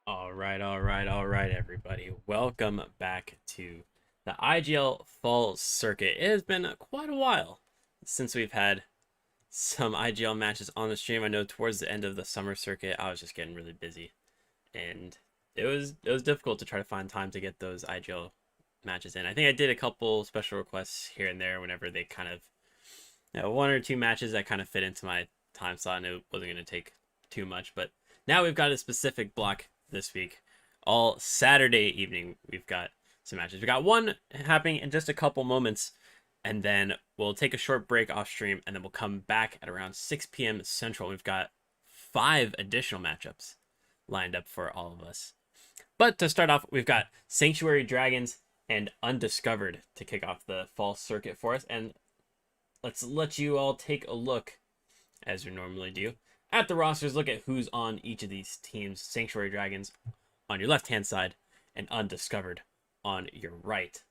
All right, everybody. Welcome back to the IGL Fall Circuit. It has been quite a while since we've had some IGL matches on the stream. I know towards the end of the summer circuit, I was just getting really busy, and it was difficult to try to find time to get those IGL matches in. I think I did a couple special requests here and there whenever they kind of, one or two matches that kind of fit into my time slot, and it wasn't going to take too much. But now we've got a specific block this week. All Saturday evening, we've got some matches. We got one happening in just a couple moments, and then we'll take a short break off stream, and then we'll come back at around 6 p.m. Central. We've got 5 additional matchups lined up for all of us. But to start off, we've got Sanctuary Dragons and Undiscovered to kick off the fall circuit for us. And let's let you all take a look, as we normally do, at the rosters. Look at who's on each of these teams. Sanctuary Dragons on your left-hand side and Undiscovered on your right.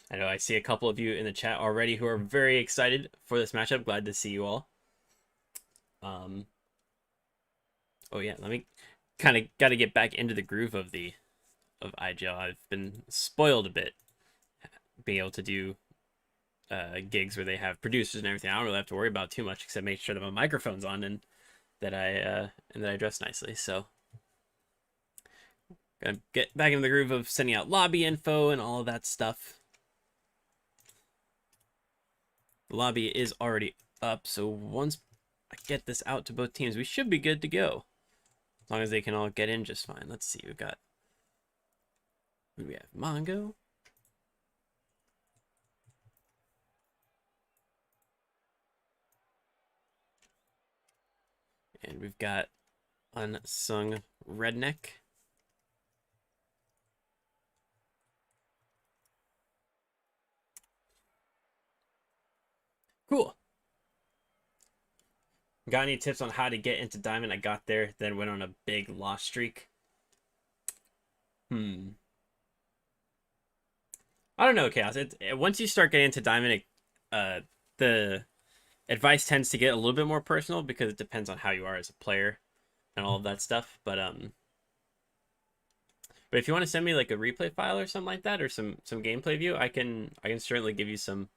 I know I see a couple of you in the chat already who are very excited for this matchup. Glad to see you all. Oh yeah, let me kind of got to get back into the groove of IGL. I've been spoiled a bit being able to do gigs where they have producers and everything. I don't really have to worry about too much except make sure that my microphone's on and that I dress nicely. So gonna get back into the groove of sending out lobby info and all of that stuff. The lobby is already up, so once I get this out to both teams, we should be good to go. As long as they can all get in just fine. Let's see, we've got, who do we have? Mongo. And we've got Unsung Redneck. Cool. Got any tips on how to get into Diamond? I got there, then went on a big loss streak. I don't know, Chaos. Once you start getting into Diamond, the advice tends to get a little bit more personal because it depends on how you are as a player and all of that stuff. But if you want to send me like a replay file or something like that, or some gameplay view, I can certainly give you some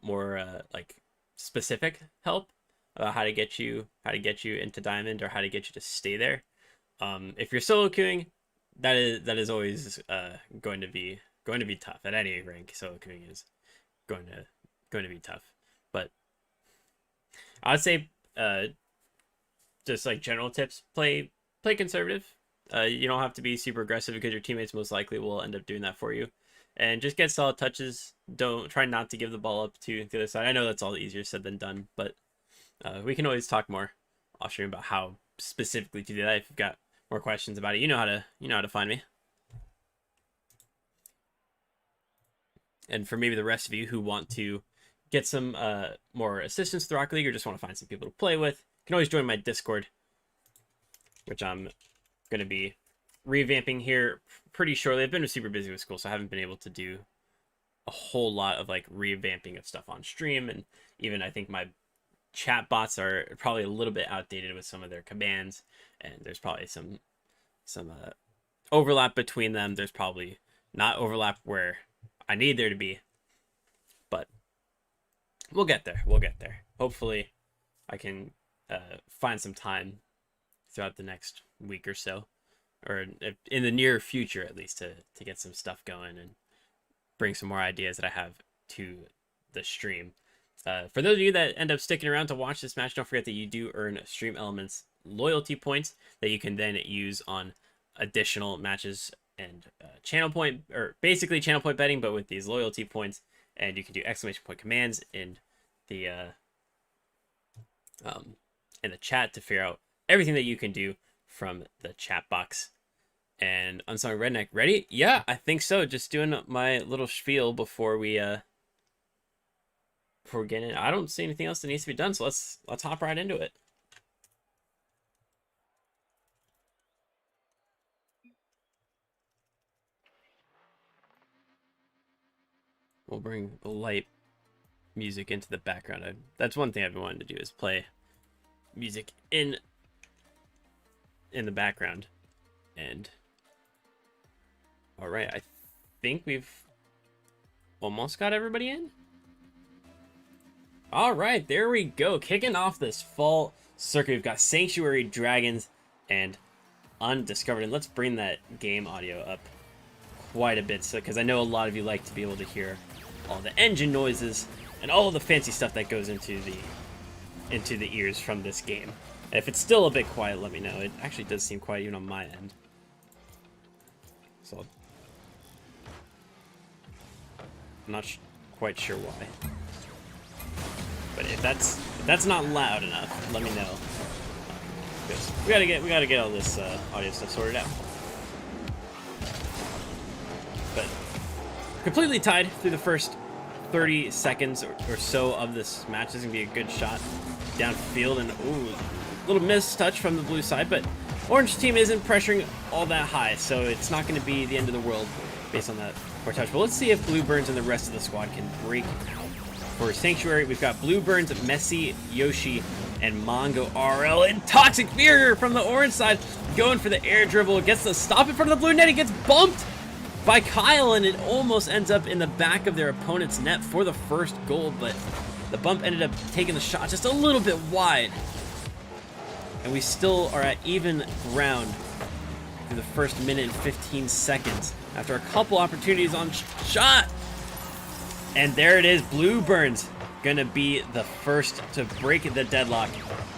more like specific help about how to get you into Diamond or how to get you to stay there. If you're solo queuing, that is always going to be tough at any rank. Solo queuing is going to be tough, but I'd say just like general tips: play conservative. You don't have to be super aggressive because your teammates most likely will end up doing that for you. And just get solid touches. Don't try not to give the ball up to the other side. I know that's all easier said than done, but we can always talk more off stream about how specifically to do that. If you've got more questions about it, you know how to find me. And for maybe the rest of you who want to get some more assistance to Rocket League or just want to find some people to play with, you can always join my Discord, which I'm going to be revamping here pretty shortly. I've been super busy with school, so I haven't been able to do a whole lot of like revamping of stuff on stream, and even I think my chat bots are probably a little bit outdated with some of their commands, and there's probably some overlap between them. There's probably not overlap where I need there to be, but we'll get there. Hopefully I can find some time throughout the next week or so, or in the near future at least, to get some stuff going and bring some more ideas that I have to the stream. For those of you that end up sticking around to watch this match, don't forget that you do earn Stream Elements loyalty points that you can then use on additional matches and channel point, or basically channel point betting, but with these loyalty points. And you can do exclamation point commands in the chat to figure out everything that you can do from the chat box. And Unsung Redneck, ready? Yeah, I think so. Just doing my little spiel before we get in. I don't see anything else that needs to be done, so let's hop right into it. We'll bring the light music into the background. That's one thing I've been wanting to do, is play music in in the background. And all right, I think we've almost got everybody in. All right, there we go. Kicking off this fall circuit, we've got Sanctuary, Dragons, and Undiscovered. And let's bring that game audio up quite a bit, because I know a lot of you like to be able to hear all the engine noises and all the fancy stuff that goes into the ears from this game. And if it's still a bit quiet, let me know. It actually does seem quiet even on my end. So I'm not quite sure why. But if that's not loud enough, let me know. Because we gotta get all this audio stuff sorted out. But completely tied through the first 30 seconds or so of this match. This is gonna be a good shot downfield, and ooh, little mistouch from the blue side. But orange team isn't pressuring all that high, so it's not gonna be the end of the world based on that poor touch. But let's see if Blue Burns and the rest of the squad can break. For Sanctuary, we've got Blue Burns, Messi, Yoshi, and Mongo RL, and Toxic Fear from the orange side going for the air dribble. Gets the stop in front of the blue net. He gets bumped by Kyle, and it almost ends up in the back of their opponent's net for the first goal, but the bump ended up taking the shot just a little bit wide. And we still are at even ground through the first minute and 15 seconds after a couple opportunities on shot. And there it is, Blue Burns gonna be the first to break the deadlock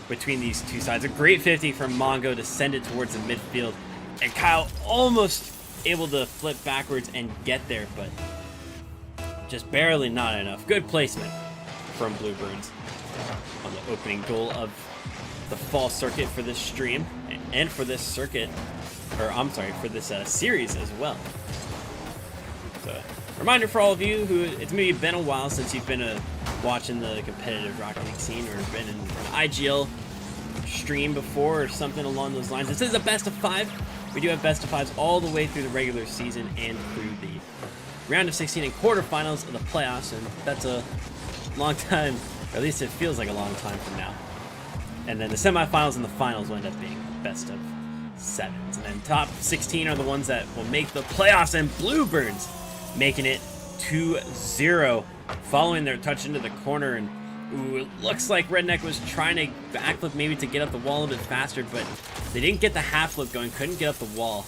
between these two sides. A great 50 from Mongo to send it towards the midfield. And Kyle almost able to flip backwards and get there, but just barely not enough. Good placement from Blue Burns on the opening goal of the fall circuit for this stream and for this circuit, or I'm sorry, for this series as well. So, reminder for all of you who it's maybe been a while since you've been watching the competitive Rocket League scene or been in an IGL stream before or something along those lines. This is a best of 5. We do have best of 5s all the way through the regular season and through the round of 16 and quarterfinals of the playoffs, and that's a long time, or at least it feels like a long time from now. And then the semifinals and the finals will end up being best of 7s, and then top 16 are the ones that will make the playoffs, and Blue Burns making it 2-0 following their touch into the corner. And ooh, it looks like Redneck was trying to backflip maybe to get up the wall a bit faster, but they didn't get the half flip going, couldn't get up the wall,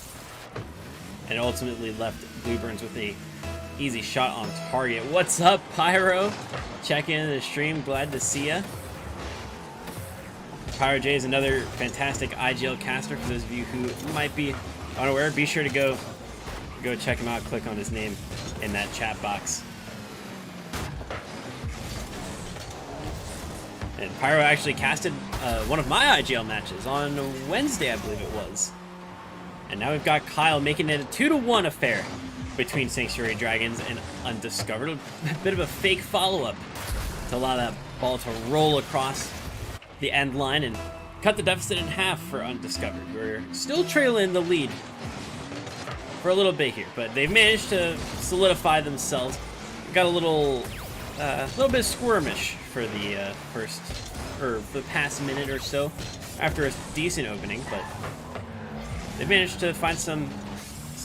and ultimately left Blue Burns with a easy shot on target. What's up, Pyro? Check in the stream, glad to see ya. Pyro J is another fantastic IGL caster. For those of you who might be unaware, be sure to go check him out, click on his name in that chat box. And Pyro actually casted one of my IGL matches on Wednesday, I believe it was. And now we've got Kyle making it a 2-1 affair between Sanctuary Dragons and Undiscovered. A bit of a fake follow-up to allow that ball to roll across the end line and cut the deficit in half for Undiscovered. We're still trailing the lead for a little bit here, but they've managed to solidify themselves. Got a little bit squirmish for the the past minute or so after a decent opening, but they've managed to find some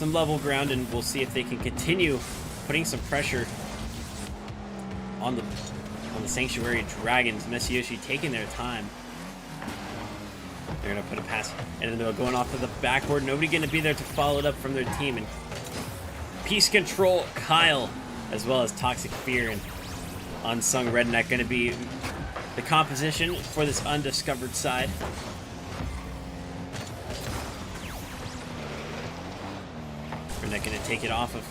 level ground, and we'll see if they can continue putting some pressure on the Sanctuary Dragons. Messi Yoshi taking their time. They're gonna put a pass in the middle, going off to the backboard. Nobody gonna be there to follow it up from their team. And Peace Control Kyle, as well as Toxic Fear and Unsung Redneck, gonna be the composition for this Undiscovered side. Redneck gonna take it off of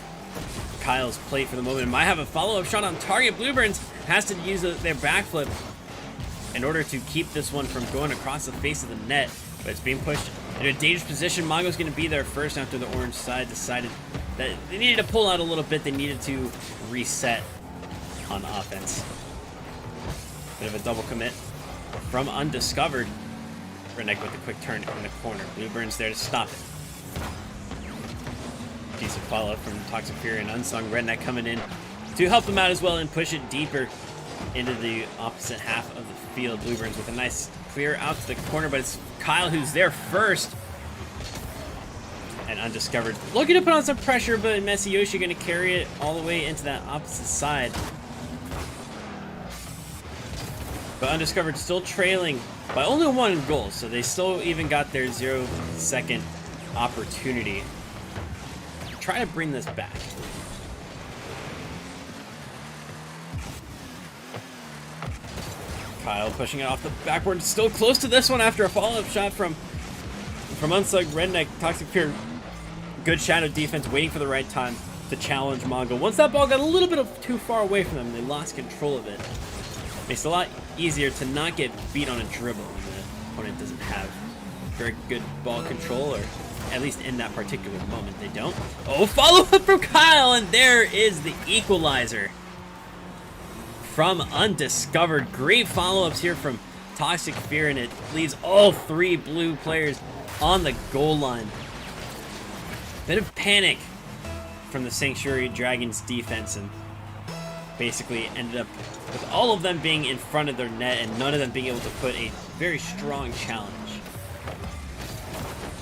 Kyle's plate for the moment. Might have a follow-up shot on target. Blue Burns has to use their backflip in order to keep this one from going across the face of the net, but it's being pushed into a dangerous position. Mongo's going to be there first after the orange side decided that they needed to pull out a little bit. They needed to reset on offense. Bit of a double commit from Undiscovered. Redneck with a quick turn in the corner. Blue Burns there to stop it. Decent follow-up from Toxic Fury and Unsung Redneck coming in to help them out as well and push it deeper into the opposite half of the field. Blue Burns with a nice clear out to the corner, but it's Kyle who's there first And Undiscovered looking to put on some pressure, but Messy Yoshi going to carry it all the way into that opposite side. But Undiscovered still trailing by only 1 goal, so they still even got their 0-second opportunity. Try to bring this back. Kyle pushing it off the backboard, still close to this one after a follow-up shot from Unsug Redneck. Toxic Fear, good shadow defense, waiting for the right time to challenge Mongo. Once that ball got a little bit too far away from them, they lost control of it. Makes it a lot easier to not get beat on a dribble when the opponent doesn't have very good ball control, or at least in that particular moment they don't. Oh, follow-up from Kyle, and there is the equalizer from Undiscovered. Great follow-ups here from Toxic Fear, and it leaves all 3 blue players on the goal line. Bit of panic from the Sanctuary Dragons defense, and basically ended up with all of them being in front of their net and none of them being able to put a very strong challenge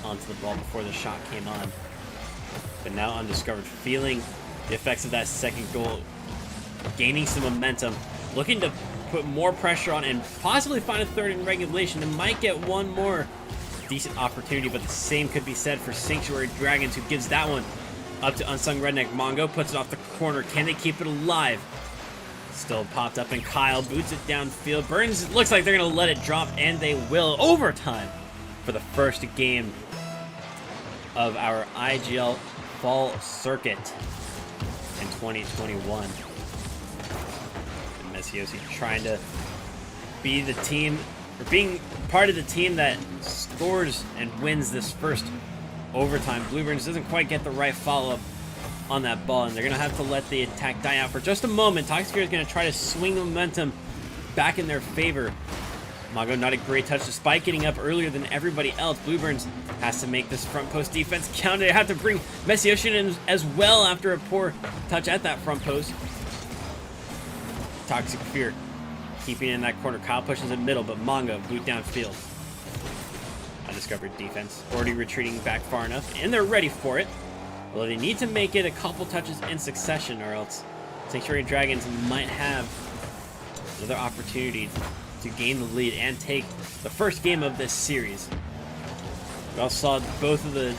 onto the ball before the shot came on. But now Undiscovered feeling the effects of that second goal, gaining some momentum, looking to put more pressure on and possibly find a third in regulation, and might get one more decent opportunity, but the same could be said for Sanctuary Dragons, who gives that one up to Unsung Redneck. Mongo puts it off the corner. Can they keep it alive? Still popped up, and Kyle boots it downfield. Burns, it looks like they're going to let it drop, and they will. Overtime for the first game of our IGL Fall Circuit in 2021. And Messy Yoshi trying to be the team, or being part of the team that scores and wins this first overtime. Blueburns doesn't quite get the right follow-up on that ball, and they're going to have to let the attack die out for just a moment. Toxic Fear is going to try to swing the momentum back in their favor. Mongo, not a great touch despite getting up earlier than everybody else. Blueburns has to make this front post defense count. They have to bring Messy Yoshi in as well after a poor touch at that front post. Toxic Fear keeping in that corner. Kyle pushes in middle, but Mongo boot downfield. Undiscovered defense already retreating back far enough, and they're ready for it. Well, they need to make it a couple touches in succession, or else Sanctuary Dragons might have another opportunity to gain the lead and take the first game of this series. We also saw both of the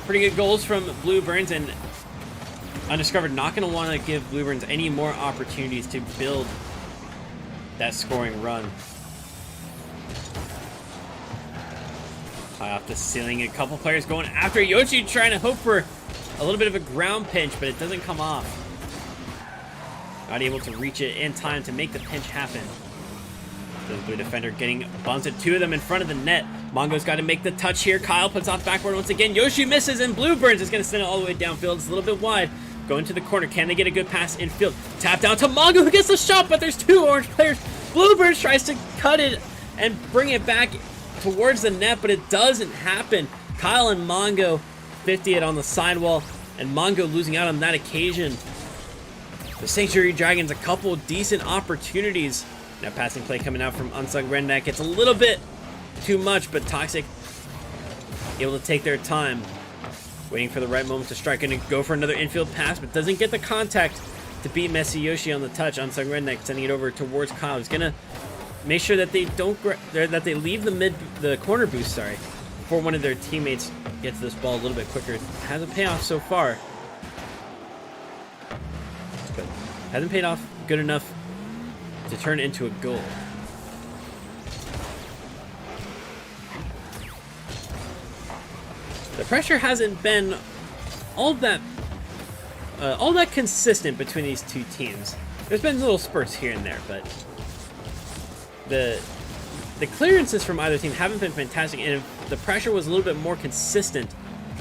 pretty good goals from Blueburns, and Undiscovered not going to want to give Blueburns any more opportunities to build that scoring run. High off the ceiling, a couple players going after Yoshi, trying to hope for a little bit of a ground pinch, but it doesn't come off. Not able to reach it in time to make the pinch happen. The blue defender getting bumped, 2 of them in front of the net. Mongo's got to make the touch here. Kyle puts off backboard once again. Yoshi misses, and Blueburns is going to send it all the way downfield. It's a little bit wide. Going to the corner. Can they get a good pass infield? Tap down to Mongo, who gets the shot, but there's 2 orange players. Blueburns tries to cut it and bring it back towards the net, but it doesn't happen. Kyle and Mongo 50 it on the sidewall, and Mongo losing out on that occasion. The Sanctuary Dragons a couple decent opportunities. Now passing play coming out from Unsung Redneck. It's a little bit too much, but Toxic able to take their time, waiting for the right moment to strike and go for another infield pass, but doesn't get the contact to beat Messy Yoshi on the touch. Unsung Redneck sending it over towards Kyle. He's gonna make sure that they don't that they leave the corner boost, before one of their teammates gets this ball a little bit quicker. It hasn't paid off so far, but hasn't paid off good enough to turn into a goal. The pressure hasn't been all that consistent between these two teams. There's been little spurts here and there, but the clearances from either team haven't been fantastic, and if the pressure was a little bit more consistent,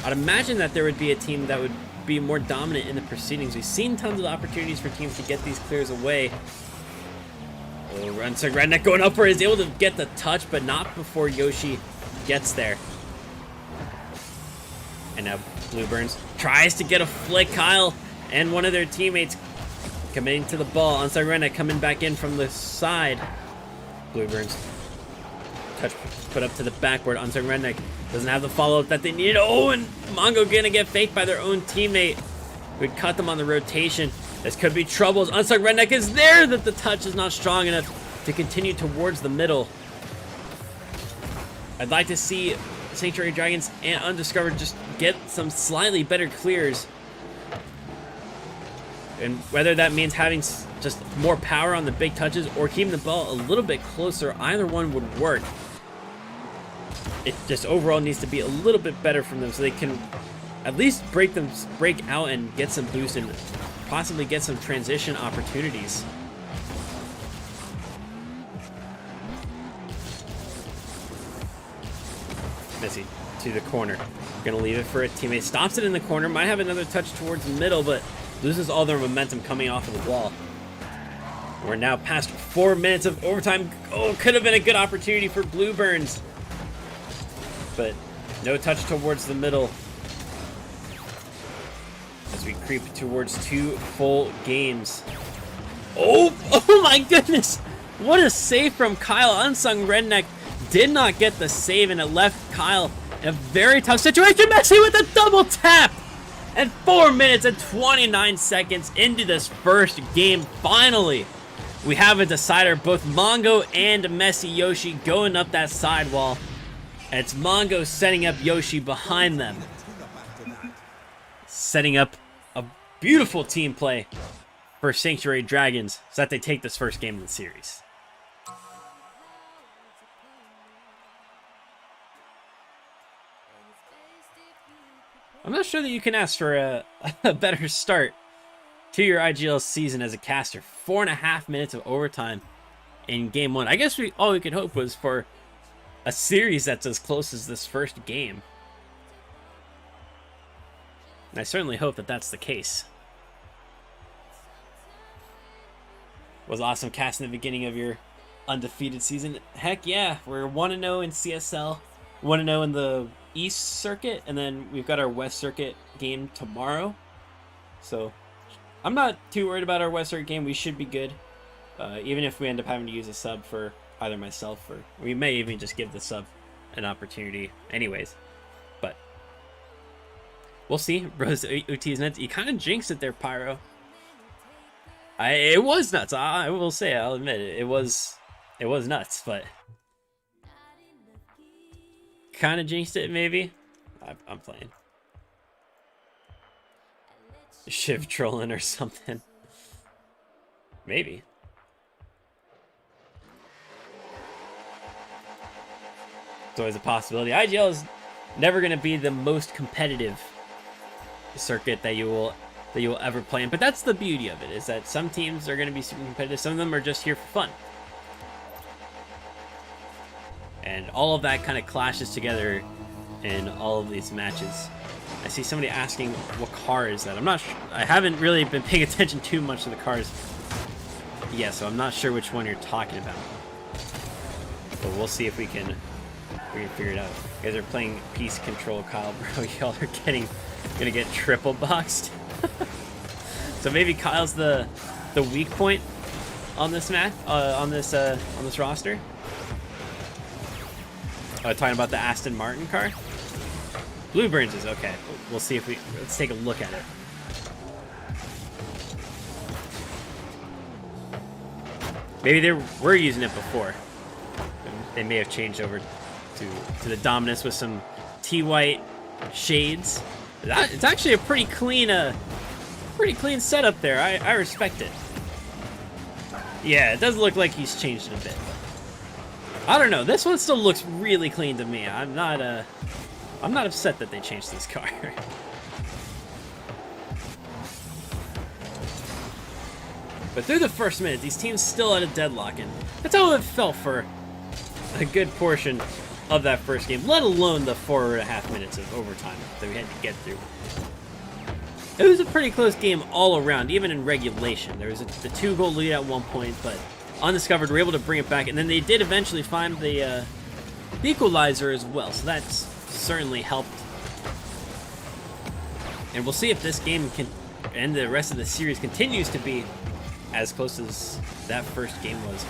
I'd imagine that there would be a team that would be more dominant in the proceedings. We've seen tons of opportunities for teams to get these clears away. Oh, Unsung Redneck going up for it, is able to get the touch, but not before Yoshi gets there. And now Blueburns tries to get a flick. Kyle and one of their teammates committing to the ball. Unsung Redneck coming back in from the side. Blueburns touch put up to the backboard. Unsung Redneck doesn't have the follow-up that they needed. Oh, and Mongo gonna get faked by their own teammate. We'd cut them on the rotation. This could be trouble as Unsung Redneck is there, that the touch is not strong enough to continue towards the middle. I'd like to see Sanctuary Dragons and Undiscovered just get some slightly better clears. And whether that means having just more power on the big touches or keeping the ball a little bit closer, either one would work. It just overall needs to be a little bit better from them so they can at least break out and get some boost and possibly get some transition opportunities. Messi to the corner. Gonna leave it for a teammate. Stops it in the corner. Might have another touch towards the middle, but loses all their momentum coming off of the wall. We're now past 4 minutes of overtime. Oh, could have been a good opportunity for Blueburns. But no touch towards the middle. As we creep towards 2 full games. Oh my goodness. What a save from Kyle. Unsung Redneck did not get the save, and it left Kyle in a very tough situation. Messi with a double tap! And 4 minutes and 29 seconds into this first game, finally, we have a decider. Both Mongo and Messi Yoshi going up that sidewall. And it's Mongo setting up Yoshi behind them. Setting up a beautiful team play for Sanctuary Dragons so that they take this first game of the series. I'm not sure that you can ask for a better start to your IGL season as a caster. 4.5 minutes of overtime in game 1. I guess all we could hope was for a series that's as close as this first game. And I certainly hope that that's the case. Was awesome casting the beginning of your undefeated season. Heck yeah, we're 1-0 in CSL, 1-0 in the East Circuit, and then we've got our West Circuit game tomorrow. So I'm not too worried about our West Circuit game. We should be good, even if we end up having to use a sub for either myself, or we may even just give the sub an opportunity anyways. But we'll see. Bros UT's nuts. You kind of jinxed it there, Pyro. It was nuts. I will say, I'll admit it. It was nuts, but kind of jinxed it, maybe. I'm playing. Shiv trolling or something. Maybe. It's always a possibility. IGL is never going to be the most competitive circuit that you will ever play in, but that's the beauty of it, is that some teams are going to be super competitive. Some of them are just here for fun. And all of that kind of clashes together in all of these matches. I see somebody asking what car is that. I'm not sure. I haven't really been paying attention too much to the cars. Yeah, so I'm not sure which one you're talking about. But we'll see if we can figure it out. You guys are playing Peace Control, Kyle, bro. Y'all are gonna get triple boxed. So maybe Kyle's the weak point on this map, on this roster. Talking about the Aston Martin car. Blueburns is okay. We'll see if let's take a look at it. Maybe they were using it before. They may have changed over to the Dominus with some T-white shades. It's actually a pretty clean setup there. I respect it. Yeah, it does look like he's changed it a bit. I don't know. This one still looks really clean to me. I'm not upset that they changed this car. But through the first minute, these teams still at a deadlock, and that's how it felt for a good portion of that first game, let alone the 4.5 minutes of overtime that we had to get through. It was a pretty close game all around, even in regulation. There was the 2-goal lead at one point, but Undiscovered were able to bring it back, and then they did eventually find the equalizer as well, so that's certainly helped. And we'll see if this game can, and the rest of the series continues to be as close as that first game was.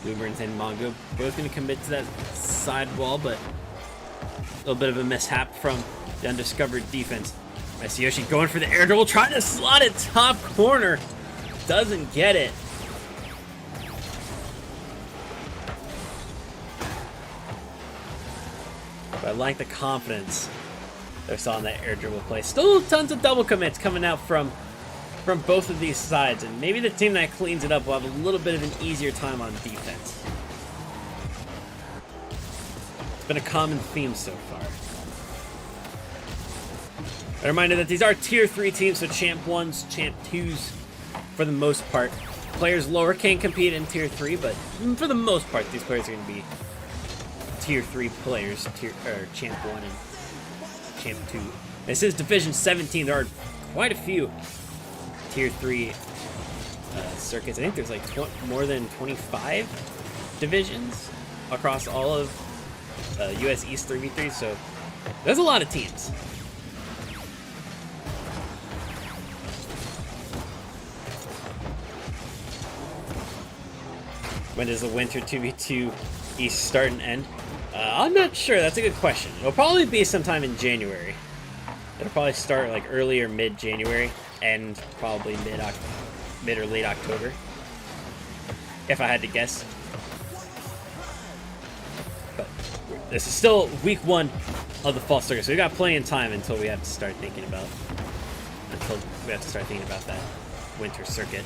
Blueburns and Mongo both going to commit to that side wall, but a little bit of a mishap from the Undiscovered defense. Masayoshi going for the air dribble, trying to slot it top corner. Doesn't get it. But I like the confidence they saw in that air dribble play. Still tons of double commits coming out from both of these sides, and maybe the team that cleans it up will have a little bit of an easier time on defense. It's been a common theme so far. A reminder that these are tier 3 teams, so champ 1s, champ 2s for the most part. Players lower can compete in tier 3, but for the most part, these players are going to be tier 3 players, champ 1 and champ 2. This is Division 17. There are quite a few tier 3 circuits. I think there's like more than 25 divisions across all of US East 3v3, so there's a lot of teams. When does the winter 2v2 East start and end? I'm not sure. That's a good question. It'll probably be sometime in January. It'll probably start like early or mid-January, and probably mid or late October, if I had to guess. But this is still week 1 of the fall circuit, so we got plenty of time until we have to start thinking about that winter circuit.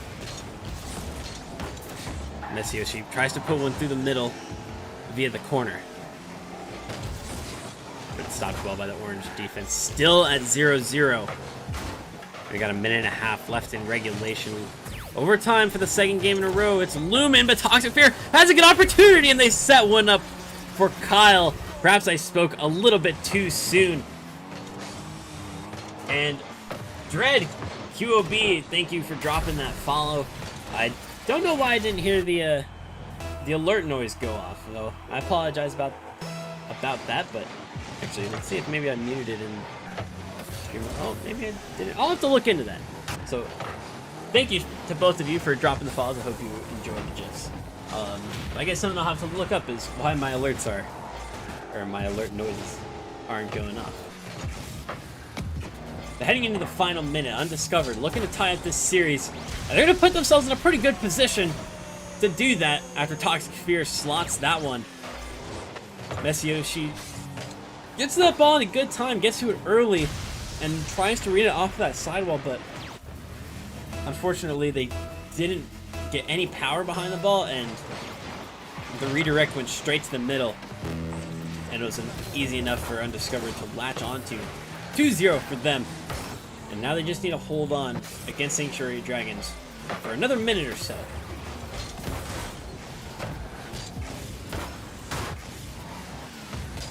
Masayoshi tries to put one through the middle via the corner, but it's stopped well by the orange defense. Still at 0-0. We got a minute and a half left in regulation. Overtime for the second game in a row. It's looming, but Toxic Fear has a good opportunity, and they set one up for Kyle. Perhaps I spoke a little bit too soon. And Dread QOB, thank you for dropping that follow. I don't know why I didn't hear the alert noise go off, though. I apologize about that, but actually, let's see if maybe I muted it in. Oh, maybe I didn't. I'll have to look into that. So, thank you to both of you for dropping the follows. I hope you enjoyed the gifs. I guess something I'll have to look up is why my alerts my alert noises aren't going off. But heading into the final minute, Undiscovered looking to tie up this series. And they're going to put themselves in a pretty good position to do that after Toxic Fear slots that one. Masayoshi gets to that ball in a good time, gets to it early, and tries to read it off of that sidewall, but unfortunately they didn't get any power behind the ball, and the redirect went straight to the middle, and it was easy enough for Undiscovered to latch onto. 2-0 for them, and now they just need to hold on against Sanctuary Dragons for another minute or so.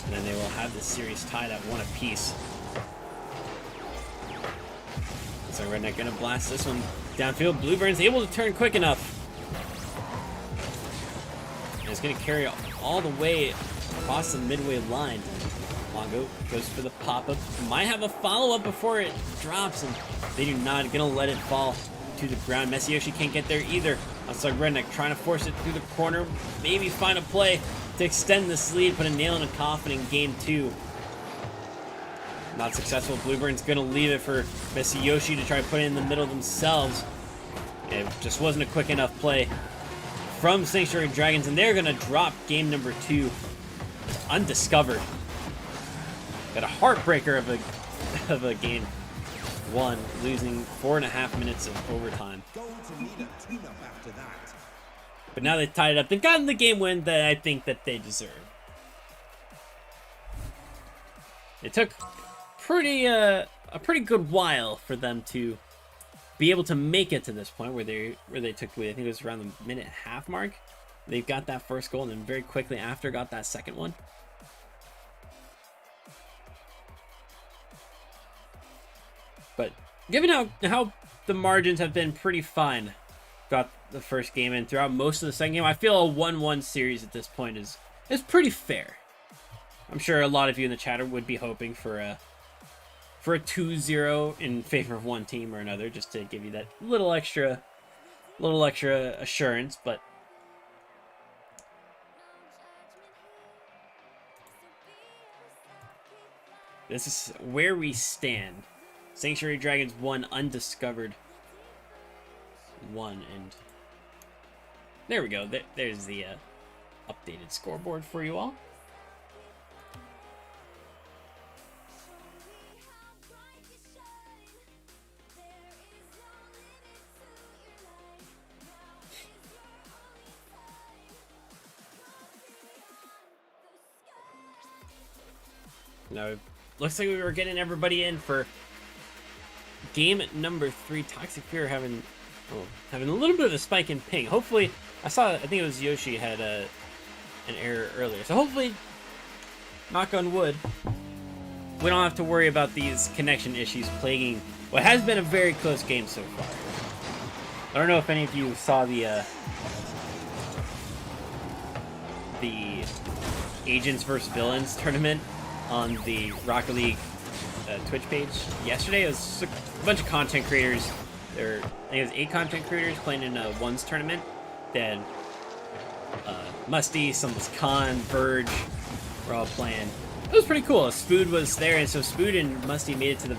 And then they will have the series tied at 1 apiece. So Redneck gonna blast this one downfield. Blueburn's able to turn quick enough. And it's gonna carry all the way across the midway line. Longo goes for the pop-up. Might have a follow-up before it drops, and they do not. Gonna let it fall to the ground. Masayoshi can't get there either. Outside Redneck trying to force it through the corner. Maybe find a play to extend this lead, put a nail in a coffin in game 2. Not successful. Blueburn's gonna leave it for Masayoshi to try to put it in the middle themselves. It just wasn't a quick enough play from Sanctuary Dragons, and they're gonna drop game number 2. Undiscovered. Got a heartbreaker of a game 1, losing 4.5 minutes of overtime. But now they've tied it up. They've gotten the game win that I think that they deserve. It took a pretty good while for them to be able to make it to this point where they took the lead. I think it was around the minute and a half mark. They got that first goal, and then very quickly after got that second one. But given how the margins have been pretty fine throughout the first game and throughout most of the second game, I feel a 1-1 series at this point is pretty fair. I'm sure a lot of you in the chat would be hoping for a 2-0 in favor of one team or another, just to give you that little extra assurance. But This is where we stand. Sanctuary Dragons 1, Undiscovered 1, and there we go. There's the updated scoreboard for you all. Now, looks like we were getting everybody in for game number 3. Toxic Fear having a little bit of a spike in ping. Hopefully, I think it was Yoshi had an error earlier. So hopefully, knock on wood, we don't have to worry about these connection issues plaguing what has been a very close game so far. I don't know if any of you saw the Agents vs. Villains tournament on the Rocket League Twitch page yesterday. It was a bunch of content creators. I think it was 8 content creators playing in a ones tournament. Then Musty, some was Khan, Verge, were all playing. It was pretty cool. Spood was there, and so Spood and Musty made it to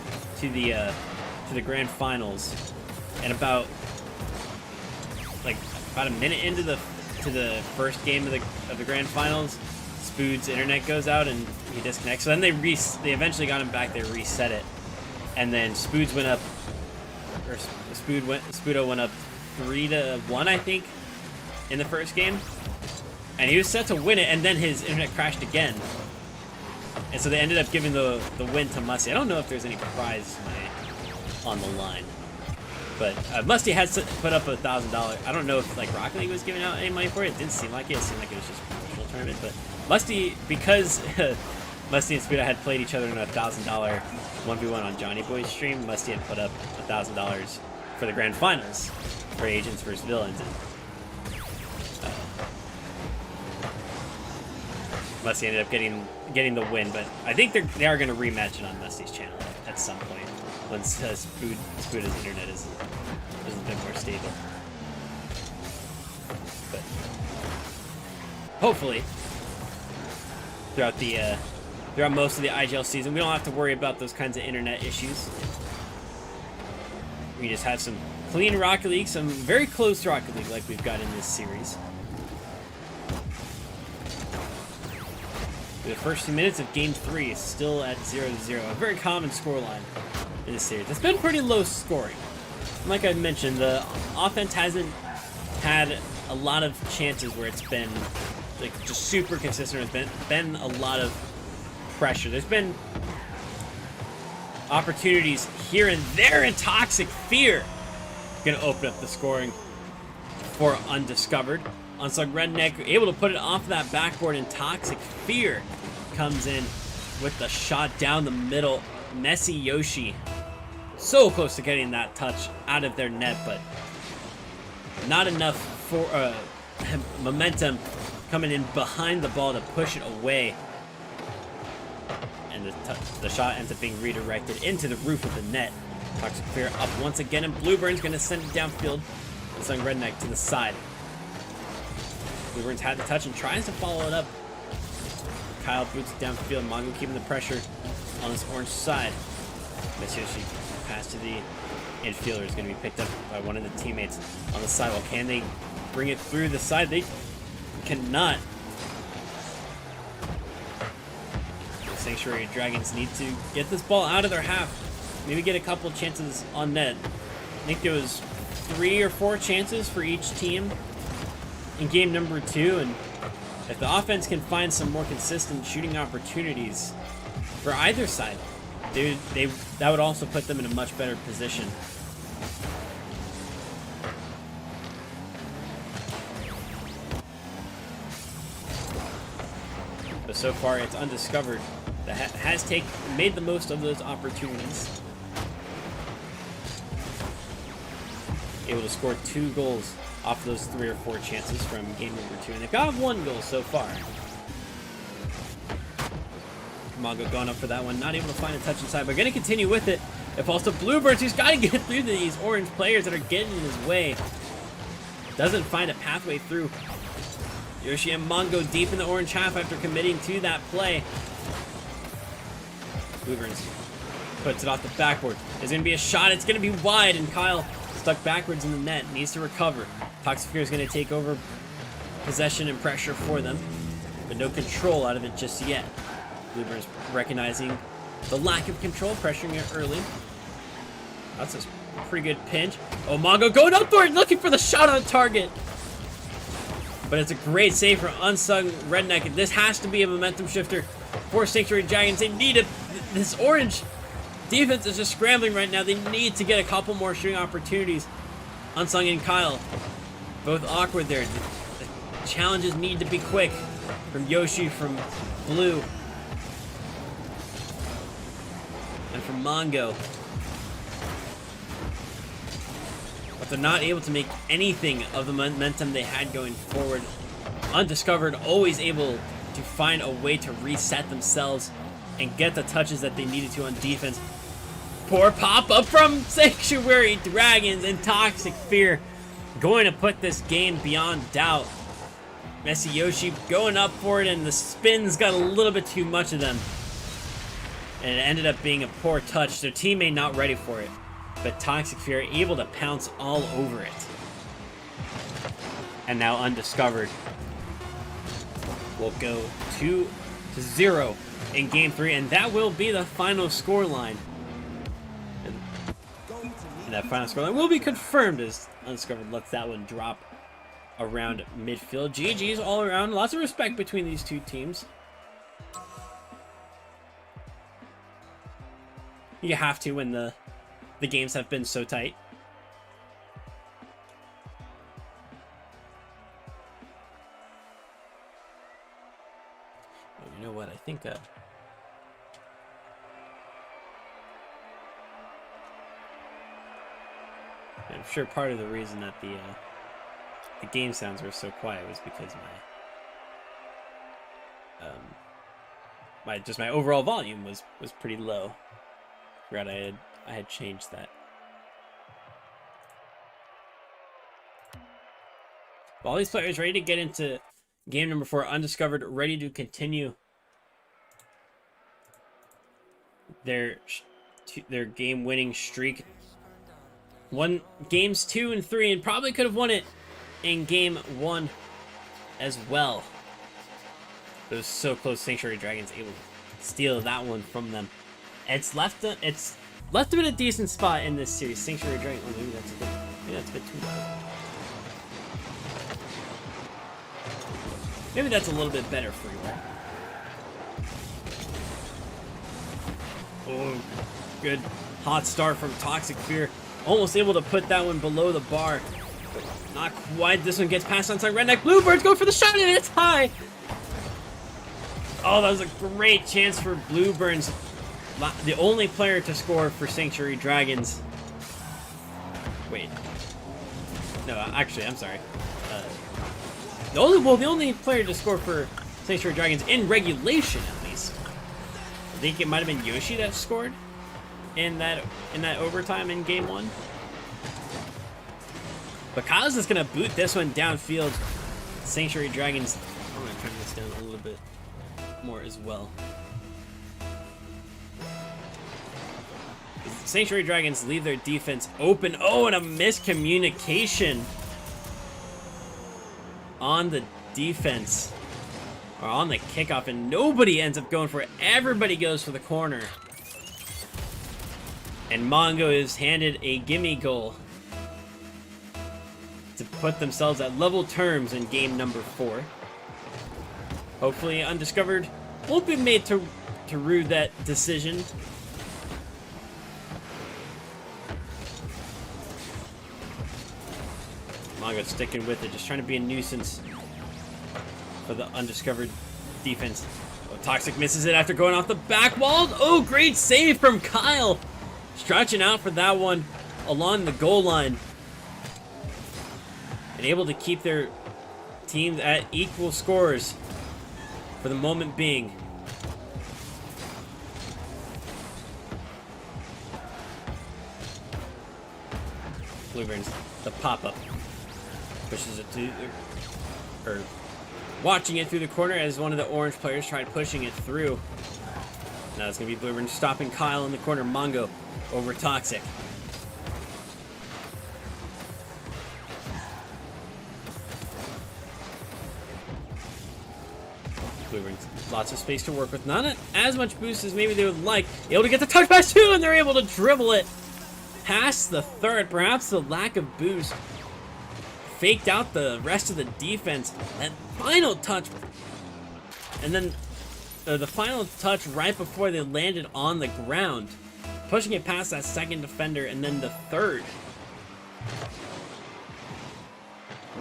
the grand finals. And about a minute into the first game of the grand finals, Spood's internet goes out and he disconnects. So then they eventually got him back. They reset it, and then Spood went up 3-1, I think, in the first game, and he was set to win it, and then his internet crashed again, and so they ended up giving the win to Musty. I don't know if there's any prize money on the line, but Musty had put up $1,000. I don't know if Rocket League was giving out any money for it. It didn't seem like it. It seemed like it was just a promotional tournament. But Musty, because Musty and Spuda had played each other in a $1,000 1v1 on Johnny Boy's stream, Musty had put up $1,000 for the grand finals for Agents vs. Villains. And, Musty ended up getting the win, but I think they are going to rematch it on Musty's channel at some point once Spuda's internet is a bit more stable. But hopefully, throughout most of the IGL season, we don't have to worry about those kinds of internet issues. We just have some clean Rocket League, some very close Rocket League like we've got in this series. The first 2 minutes of Game 3 is still at 0-0. A very common scoreline in this series. It's been pretty low scoring. Like I mentioned, the offense hasn't had a lot of chances where it's been just super consistent. There's been a lot of pressure. There's been opportunities here and there, and Toxic Fear gonna open up the scoring for Undiscovered. Unsung Redneck able to put it off that backboard, and Toxic Fear comes in with the shot down the middle. Messy Yoshi so close to getting that touch out of their net, but not enough for momentum coming in behind the ball to push it away. And the shot ends up being redirected into the roof of the net. Toxic Fear up once again, and Bluebird's going to send it downfield. Unsung Redneck to the side. Bluebird's had the touch and tries to follow it up. Kyle boots it downfield. Mongo keeping the pressure on this orange side. Miss Yoshi pass to the infielder is going to be picked up by one of the teammates on the sidewalk. Can they bring it through the side? They cannot. The Sanctuary Dragons need to get this ball out of their half. Maybe get a couple chances on net. I think there was 3 or 4 chances for each team in game number 2, and if the offense can find some more consistent shooting opportunities for either side, that would also put them in a much better position. But so far, it's Undiscovered that has made the most of those opportunities. Able to score 2 goals off those 3 or 4 chances from game number 2, and they've got 1 goal so far. Mongo going up for that one, not able to find a touch inside, but going to continue with it. If also Bluebirds, who's got to get through these orange players that are getting in his way, doesn't find a pathway through. Yoshi and Mongo deep in the orange half after committing to that play. Blueburns puts it off the backboard. There's going to be a shot. It's going to be wide, and Kyle stuck backwards in the net. Needs to recover. Toxic Fear is going to take over possession and pressure for them, but no control out of it just yet. Blueburns recognizing the lack of control, pressuring it early. That's a pretty good pinch. Oh, Mongo going up for it, looking for the shot on target. But it's a great save for Unsung Redneck. This has to be a momentum shifter for Sanctuary Dragons. They need it. This orange defense is just scrambling right now. They need to get a couple more shooting opportunities. Unsung and Kyle, both awkward there. The challenges need to be quick. From Yoshi, from Blue, and from Mongo. But they're not able to make anything of the momentum they had going forward. Undiscovered, always able to find a way to reset themselves and get the touches that they needed to on defense. Poor pop-up from Sanctuary Dragons, and Toxic Fear going to put this game beyond doubt. Messy Yoshi going up for it, and the spins got a little bit too much of them. And it ended up being a poor touch. Their teammate not ready for it. But Toxic Fear able to pounce all over it. And now Undiscovered will go 2-0 in Game 3, and that will be the final scoreline. And that final scoreline will be confirmed as Undiscovered lets that one drop around midfield. GG's all around. Lots of respect between these two teams. You have to when the games have been so tight. Oh, you know what? I think I'm sure part of the reason that the game sounds were so quiet was because my overall volume was pretty low. Forgot I had changed that. All these players ready to get into game number 4. Undiscovered, ready to continue their game-winning streak. Won games 2 and 3, and probably could have won it in game 1 as well. It was so close. Sanctuary Dragons able to steal that one from them. It's left them in a decent spot in this series. Sanctuary Dragon. Oh, maybe that's a bit too low. Maybe that's a little bit better for you. Oh, good hot start from Toxic Fear. Almost able to put that one below the bar. But not quite. This one gets past Unsung Redneck. Bluebirds go for the shot, and it's high. Oh, that was a great chance for Bluebirds. The only player to score for Sanctuary Dragons. Wait. No, actually, I'm sorry. The only player to score for Sanctuary Dragons in regulation, at least. I think it might have been Yoshi that scored in that overtime in game 1. But Kyle's just gonna boot this one downfield. Sanctuary Dragons. I'm gonna turn this down a little bit more as well. Sanctuary Dragons leave their defense open. Oh, and a miscommunication on the defense, or on the kickoff, and nobody ends up going for it. Everybody goes for the corner. And Mongo is handed a gimme goal to put themselves at level terms in game number 4. Hopefully Undiscovered won't be made to rue that decision. Mongo sticking with it, just trying to be a nuisance for the Undiscovered defense. Oh, Toxic misses it after going off the back wall. Oh, great save from Kyle. Stretching out for that one along the goal line. And able to keep their teams at equal scores for the moment being. Blueburns, the pop-up. Pushes it to, or watching it through the corner as one of the orange players tried pushing it through. Now it's going to be Blue stopping Kyle in the corner. Mongo over Toxic. Blue lots of space to work with. Not as much boost as maybe they would like. Able to get the touch pass too, and they're able to dribble it past the third. Perhaps the lack of boost faked out the rest of the defense. That final touch, and then the final touch right before they landed on the ground, pushing it past that second defender, and then the third.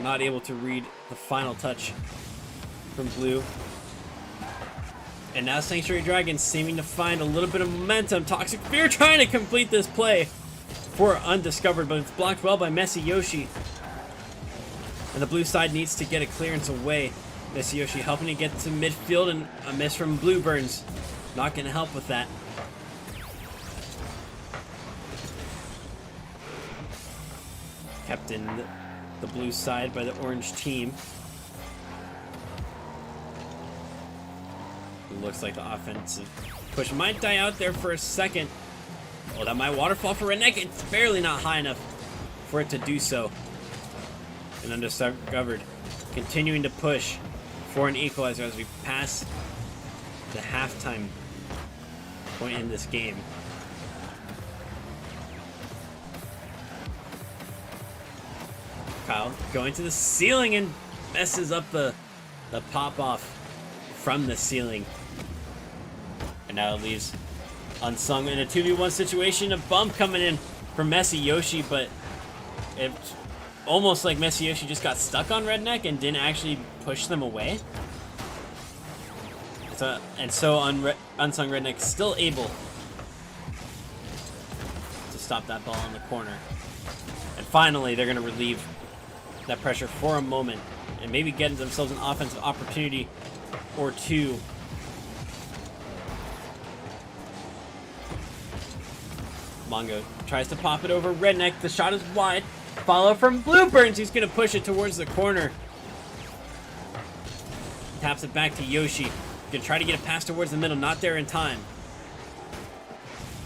Not able to read the final touch from Blue. And now Sanctuary Dragons seeming to find a little bit of momentum. Toxic Fear trying to complete this play for Undiscovered, but it's blocked well by Messi Yoshi. And the blue side needs to get a clearance away. Messi Yoshi helping to get to midfield, and a miss from Blue Burns. Not going to help with that. Kept in the blue side by the orange team. It looks like the offensive push might die out there for a second. Oh, that might waterfall for Redneck. It's barely not high enough for it to do so. And Undiscovered continuing to push for an equalizer as we pass the halftime point in this game. Kyle going to the ceiling and messes up the pop-off from the ceiling. And now it leaves Unsung in a 2v1 situation. A bump coming in from Messi Yoshi, but it's almost like Messi Yoshi just got stuck on Redneck and didn't actually push them away. So Unsung Redneck still able to stop that ball in the corner. And finally, they're going to relieve that pressure for a moment and maybe get themselves an offensive opportunity or two. Mongo tries to pop it over Redneck. The shot is wide. Follow from Blue Burns. He's going to push it towards the corner. Taps it back to Yoshi. Going to try to get a pass towards the middle. Not there in time.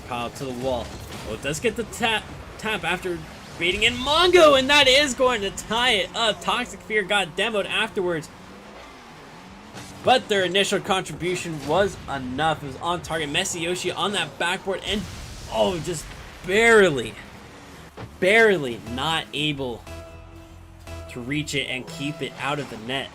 Kyle to the wall. Oh, it does get the tap after baiting in Mongo, and that is going to tie it up. Toxic Fear got demoed afterwards, but their initial contribution was enough. It was on target. Messi Yoshi on that backboard, and oh, just barely not able to reach it and keep it out of the net.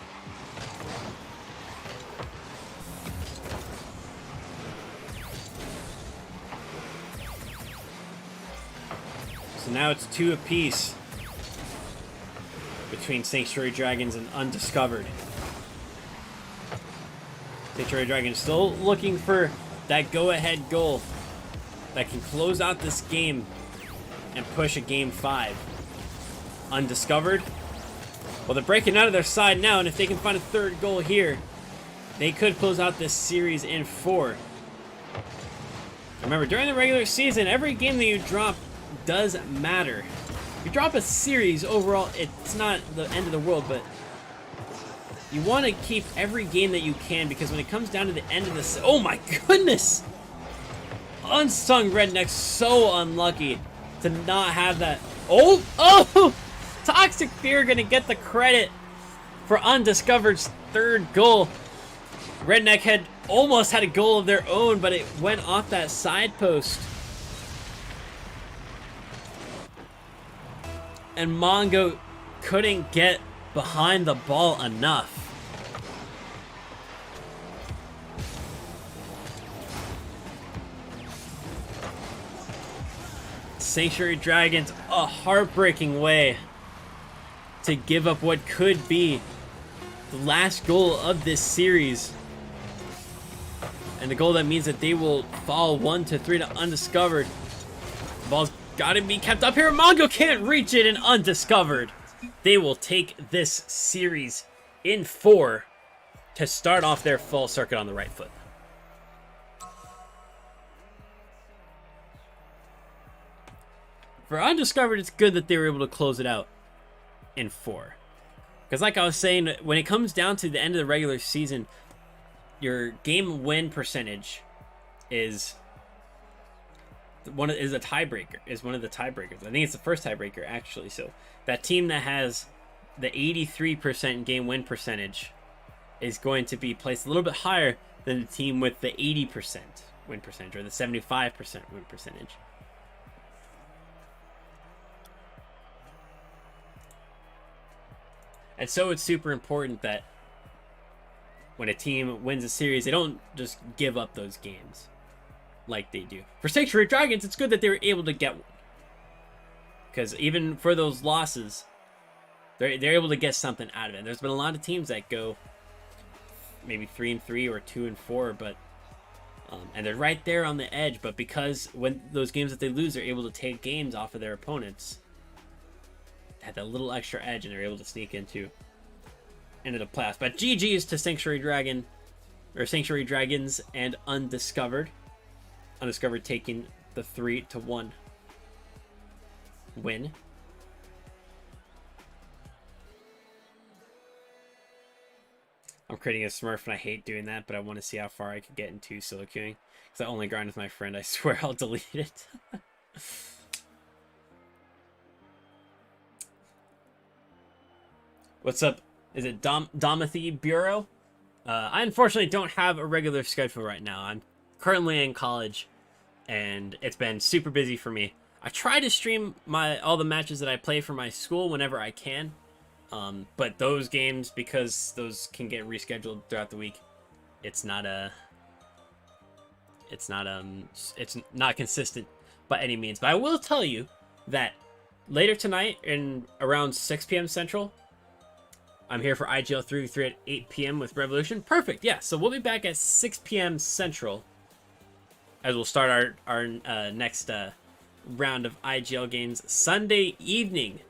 So now it's 2 apiece between Sanctuary Dragons and Undiscovered. Sanctuary Dragons still looking for that go-ahead goal that can close out this game and push a game 5. Undiscovered, well, they're breaking out of their side now, and if they can find a third goal here, they could close out this series in 4. Remember, during the regular season, every game that you drop does matter. If you drop a series overall, it's not the end of the world, but you want to keep every game that you can, because when it comes down to the end of this, oh my goodness! Unsung Redneck so unlucky to not have that. Oh! Toxic Fear gonna get the credit for Undiscovered's third goal. Redneck had almost had a goal of their own, but it went off that side post. And Mongo couldn't get behind the ball enough. Sanctuary Dragons, a heartbreaking way to give up what could be the last goal of this series. And the goal that means that they will fall 1-3 to Undiscovered. The ball's got to be kept up here. Mongo can't reach it, and Undiscovered, they will take this series in 4 to start off their full circuit on the right foot. For Undiscovered, it's good that they were able to close it out in 4. Because like I was saying, when it comes down to the end of the regular season, your game win percentage is one of the tiebreakers. I think it's the first tiebreaker actually. So that team that has the 83% game win percentage is going to be placed a little bit higher than the team with the 80% win percentage or the 75% win percentage. And so it's super important that when a team wins a series, they don't just give up those games like they do. For Sanctuary Dragons, it's good that they were able to get one. Because even for those losses, they're able to get something out of it. There's been a lot of teams that go maybe 3-3 or 2-4, but and they're right there on the edge. But because when those games that they lose, they're able to take games off of their opponents, had that little extra edge, and they're able to sneak into the playoffs. But GG's to Sanctuary Dragons and Undiscovered. Undiscovered taking the 3-1 win. I'm creating a Smurf and I hate doing that, but I want to see how far I can get into solo queuing. Because I only grind with my friend. I swear I'll delete it. What's up? Is it Domothy Bureau? I unfortunately don't have a regular schedule right now. I'm currently in college, and it's been super busy for me. I try to stream all the matches that I play for my school whenever I can, but those games, because those can get rescheduled throughout the week, it's not consistent by any means. But I will tell you that later tonight, in around 6 p.m. Central, I'm here for IGL 3 at 8 p.m. with Revolution. Perfect, yeah. So we'll be back at 6 p.m. Central as we'll start our next round of IGL games Sunday evening.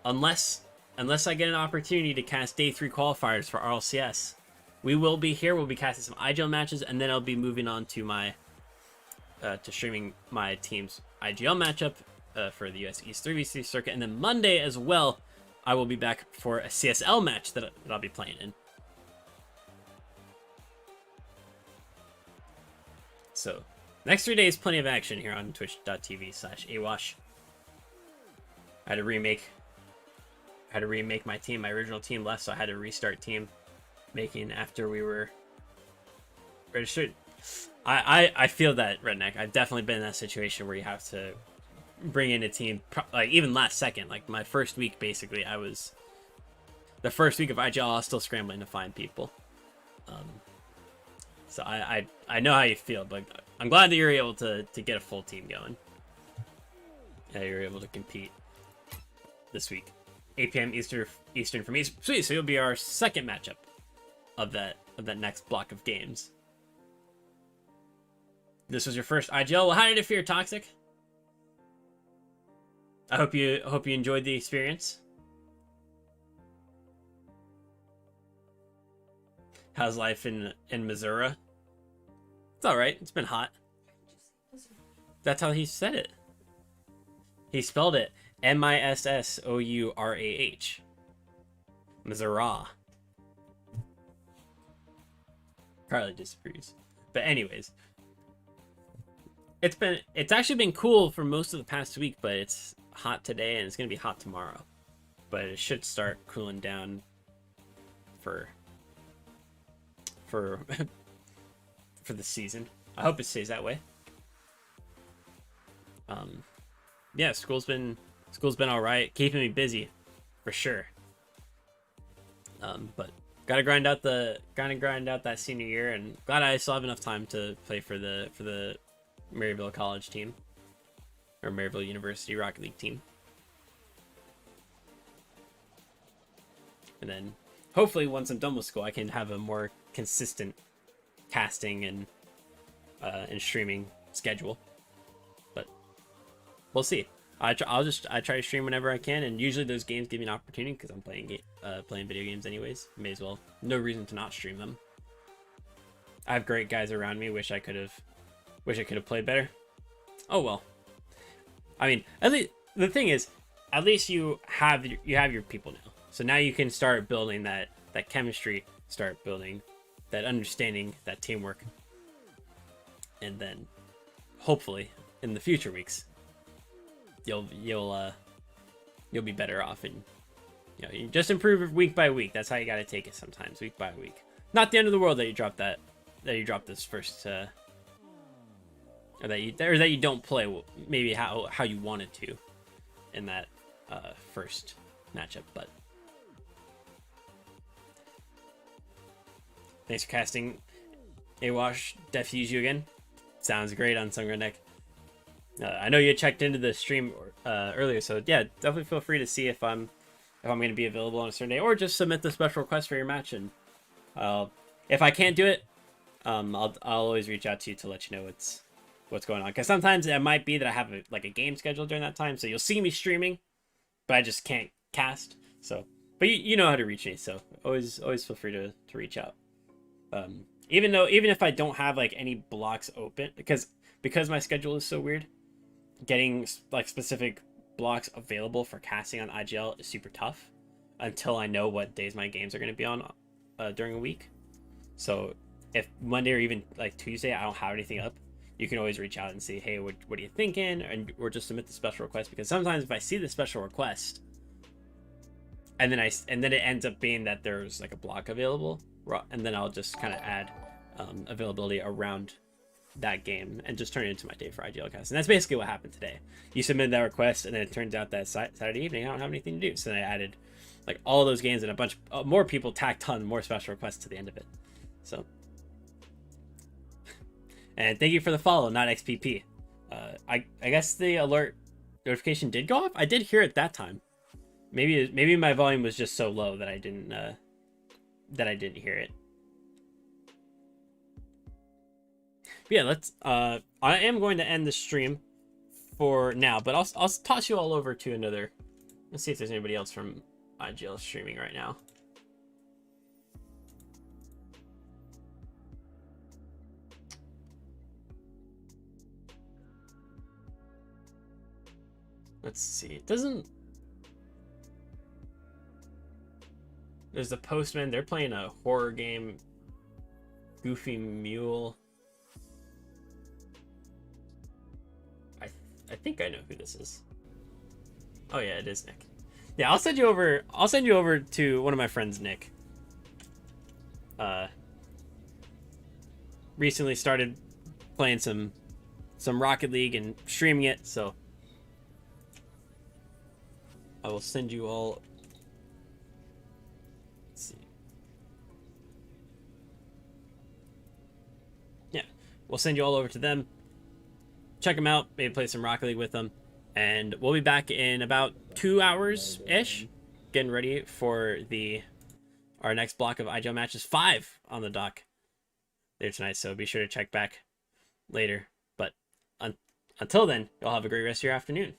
Unless I get an opportunity to cast Day 3 qualifiers for RLCS. We will be here. We'll be casting some IGL matches, and then I'll be moving on to my to streaming my team's IGL matchup for the US East 3v3 circuit. And then Monday as well, I will be back for a CSL match that I'll be playing in. So, next 3 days, plenty of action here on twitch.tv/awash. I had to remake my team. My original team left, so I had to restart team making after we were registered. I feel that, Redneck. I've definitely been in that situation where you have to bring in a team, like even last second. Like my first week, basically, the first week of IGL, I was still scrambling to find people. So I know how you feel, but I'm glad that you're able to get a full team going. Yeah, you're able to compete this week. 8 p.m. Eastern for me. Sweet, so you'll be our second matchup of that next block of games. This was your first IGL. Well, how did it feel, Toxic? I hope you enjoyed the experience. How's life in Missouri? It's all right. It's been hot. That's how he said it. He spelled it Missourah. Missouri. Carly disagrees. But anyways, it's actually been cool for most of the past week, but it's hot today and it's gonna be hot tomorrow. But it should start cooling down for the season. I hope it stays that way. Yeah, school's been all right, keeping me busy for sure. But gotta grind out that senior year, and glad I still have enough time to play for the Maryville College team, or Maryville University Rocket League team. And then hopefully once I'm done with school, I can have a more consistent casting and streaming schedule. But we'll see. I try to stream whenever I can, and usually those games give me an opportunity because I'm playing video games anyways. May as well. No reason to not stream them. I have great guys around me. Wish I could have played better. Oh well. I mean, at least the thing is, at least you have your people now. So now you can start building that chemistry, start building that understanding, that teamwork. and then hopefully in the future weeks you'll be better off, and you just improve week by week. That's how you got to take it sometimes, week by week. Not the end of the world that you drop this first or that you don't play maybe how you wanted to in that first matchup. But thanks for casting Awash. Defuse you again. Sounds great on Sun Redneck. I know you checked into the stream earlier, so yeah, definitely feel free to see if I'm going to be available on a certain day, or just submit the special request for your match, and if I can't do it, I'll always reach out to you to let you know what's going on. Because sometimes it might be that I have a game scheduled during that time, so you'll see me streaming, but I just can't cast. So, but you know how to reach me, so always feel free to reach out. Even if I don't have like any blocks open, because my schedule is so weird, getting like specific blocks available for casting on IGL is super tough until I know what days my games are going to be on during a week. So if Monday or even like Tuesday I don't have anything up, you can always reach out and say, hey, what are you thinking, or just submit the special request. Because sometimes if I see the special request and then it ends up being that there's like a block available, and then I'll just kind of add availability around that game and just turn it into my day for IGL cast. And that's basically what happened today. You submitted that request, and then it turns out that Saturday evening I don't have anything to do, so then I added like all those games, and a bunch more people tacked on more special requests to the end of it. So, and thank you for the follow, not XPP. I guess the alert notification did go off. I did hear it that time. Maybe my volume was just so low that I didn't hear it. But yeah, let's. I am going to end the stream for now, but I'll toss you all over to another. Let's see if there's anybody else from IGL streaming right now. Let's see. It doesn't. There's the Postman. They're playing a horror game. Goofy Mule. I think I know who this is. Oh yeah, it is Nick. Yeah, I'll send you over to one of my friends, Nick. Recently started playing some Rocket League and streaming it, so I will send you all. Let's see. Yeah, we'll send you all over to them. Check them out, maybe play some Rocket League with them, and we'll be back in about 2 hours ish, getting ready for our next block of IGL matches. 5 on the dock there tonight, so be sure to check back later. But until then, y'all have a great rest of your afternoon.